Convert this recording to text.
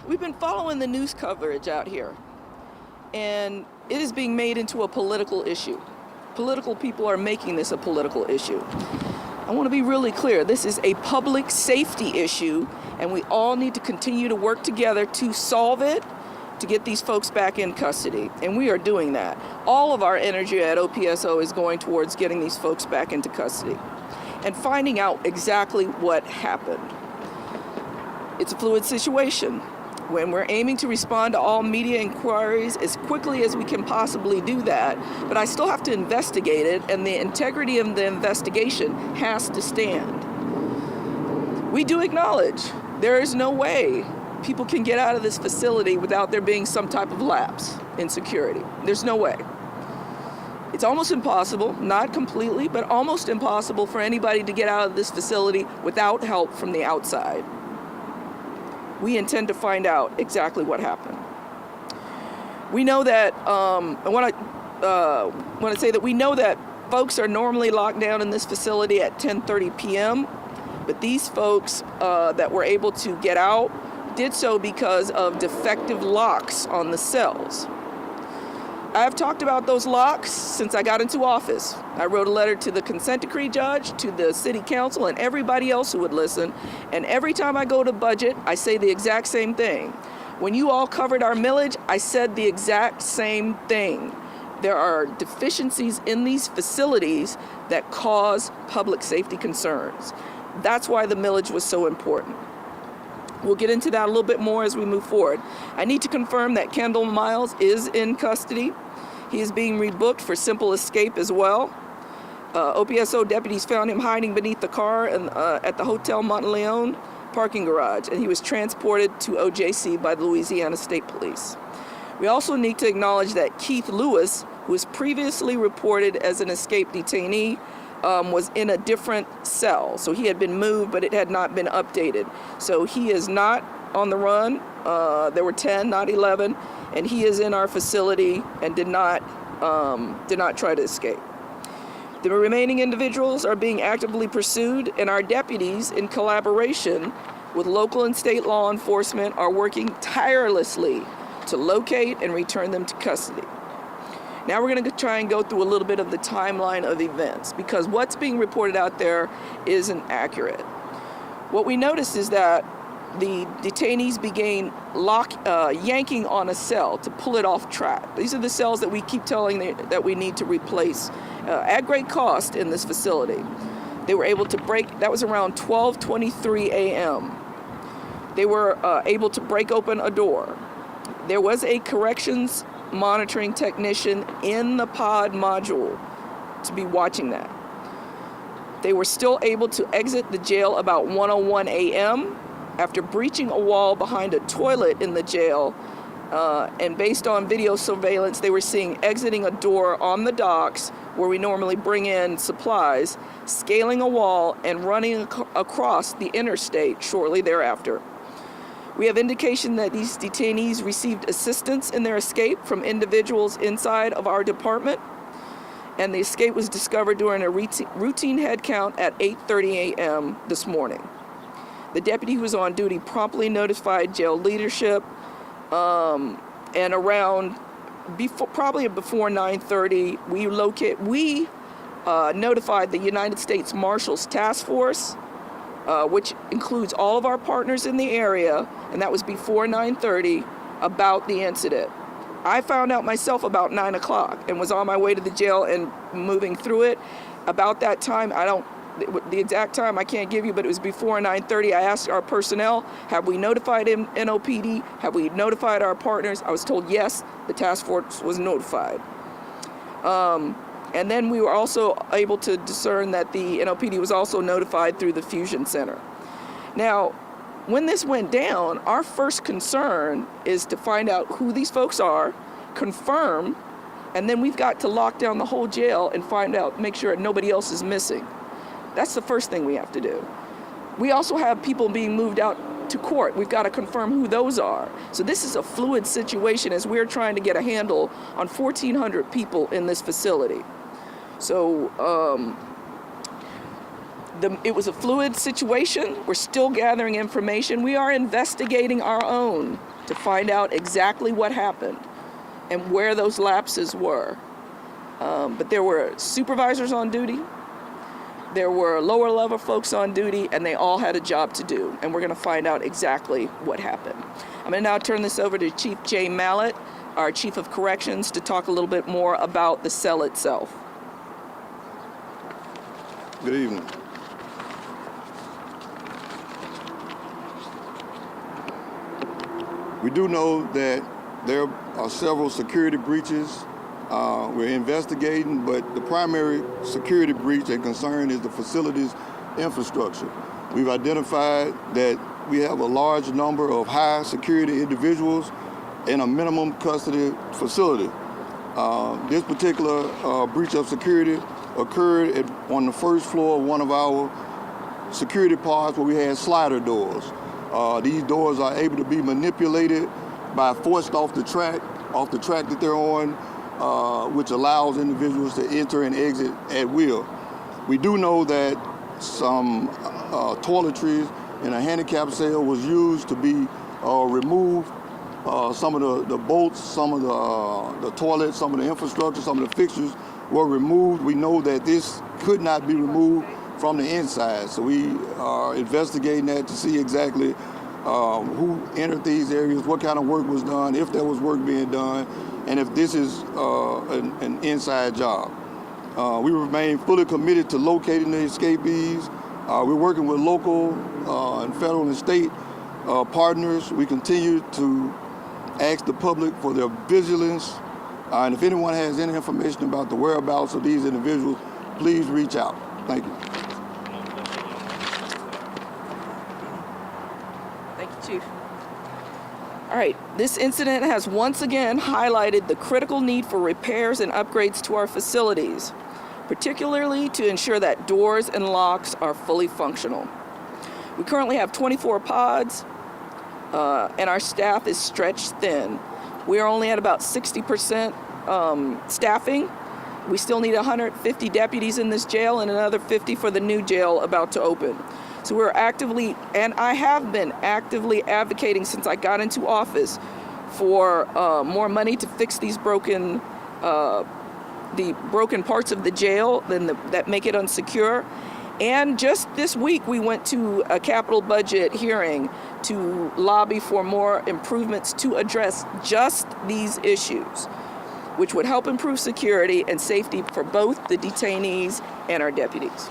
We've been following the news coverage out here, and it is being made into a political issue. Political people are making this a political issue. I want to be really clear. This is a public safety issue, and we all need to continue to work together to solve it, to get these folks back in custody. And we are doing that. All of our energy at OPSO is going towards getting these folks back into custody and finding out exactly what happened. It's a fluid situation. When we're aiming to respond to all media inquiries as quickly as we can possibly do that, but I still have to investigate it, and the integrity of the investigation has to stand. We do acknowledge there is no way people can get out of this facility without there being some type of lapse in security. There's no way. It's almost impossible, not completely, but almost impossible for anybody to get out of this facility without help from the outside. We intend to find out exactly what happened. We know that, I want to say that we know that folks are normally locked down in this facility at 10:30 p.m., but these folks that were able to get out did so because of defective locks on the cells. I've talked about those locks since I got into office. I wrote a letter to the consent decree judge, to the city council, and everybody else who would listen. And every time I go to budget, I say the exact same thing. When you all covered our millage, I said the exact same thing. There are deficiencies in these facilities that cause public safety concerns. That's why the millage was so important. We'll get into that a little bit more as we move forward. I need to confirm that Kendall Miles is in custody. He is being rebooked for simple escape as well. OPSO deputies found him hiding beneath the car at the Hotel Monteleone parking garage, and he was transported to OJC by the Louisiana State Police. We also need to acknowledge that Keith Lewis, who was previously reported as an escaped detainee, was in a different cell. So he had been moved, but it had not been updated. So he is not on the run. There were 10, not 11, and he is in our facility and did not try to escape. The remaining individuals are being actively pursued, and our deputies, in collaboration with local and state law enforcement, are working tirelessly to locate and return them to custody. Now we're going to try and go through a little bit of the timeline of events, because what's being reported out there isn't accurate. What we noticed is that the detainees began yanking on a cell to pull it off track. These are the cells that we keep telling that we need to replace at great cost in this facility. They were able to break, that was around 12:23 a.m. They were able to break open a door. There was a corrections monitoring technician in the pod module to be watching that. They were still able to exit the jail about 1:01 a.m. after breaching a wall behind a toilet in the jail, and based on video surveillance, they were seen exiting a door on the docks where we normally bring in supplies, scaling a wall, and running across the interstate shortly thereafter. We have indication that these detainees received assistance in their escape from individuals inside of our department, and the escape was discovered during a routine head count at 8:30 a.m. this morning. The deputy who was on duty promptly notified jail leadership, and around probably before 9:30, we notified the United States Marshals Task Force, which includes all of our partners in the area, and that was before 9:30, about the incident. I found out myself about 9 o'clock and was on my way to the jail and moving through it. About that time, the exact time I can't give you, but it was before 9:30. I asked our personnel, have we notified NOPD? Have we notified our partners? I was told yes, the task force was notified. And then we were also able to discern that the NOPD was also notified through the Fusion Center. Now, when this went down, our first concern is to find out who these folks are, confirm, and then we've got to lock down the whole jail and make sure nobody else is missing. That's the first thing we have to do. We also have people being moved out to court. We've got to confirm who those are. So this is a fluid situation as we're trying to get a handle on 1,400 people in this facility. So it was a fluid situation. We're still gathering information. We are investigating our own to find out exactly what happened and where those lapses were. But there were supervisors on duty, there were lower level folks on duty, and they all had a job to do. And we're going to find out exactly what happened. I'm going to now turn this over to Chief Jay Mallett, our Chief of Corrections, to talk a little bit more about the cell itself. Good evening. We do know that there are several security breaches. We're investigating, but the primary security breach and concern is the facility's infrastructure. We've identified that we have a large number of high security individuals in a minimum custody facility. This particular breach of security occurred on the first floor of one of our security pods where we had slider doors. These doors are able to be manipulated by forced off the track that they're on, which allows individuals to enter and exit at will. We do know that some toiletries in a handicap cell was used to be removed. Some of the bolts, some of the toilets, some of the infrastructure, some of the fixtures were removed. We know that this could not be removed from the inside, so we are investigating that to see exactly who entered these areas, what kind of work was done, if there was work being done, and if this is an inside job. We remain fully committed to locating the escapees. We're working with local and federal and state partners. We continue to ask the public for their vigilance. And if anyone has any information about the whereabouts of these individuals, please reach out. Thank you. Thank you, Chief. All right, this incident has once again highlighted the critical need for repairs and upgrades to our facilities, particularly to ensure that doors and locks are fully functional. We currently have 24 pods, and our staff is stretched thin. We are only at about 60% staffing. We still need 150 deputies in this jail and another 50 for the new jail about to open. So we're actively, and I have been actively advocating since I got into office for more money to fix these broken parts of the jail that make it unsecure. And just this week, we went to a capital budget hearing to lobby for more improvements to address just these issues, which would help improve security and safety for both the detainees and our deputies.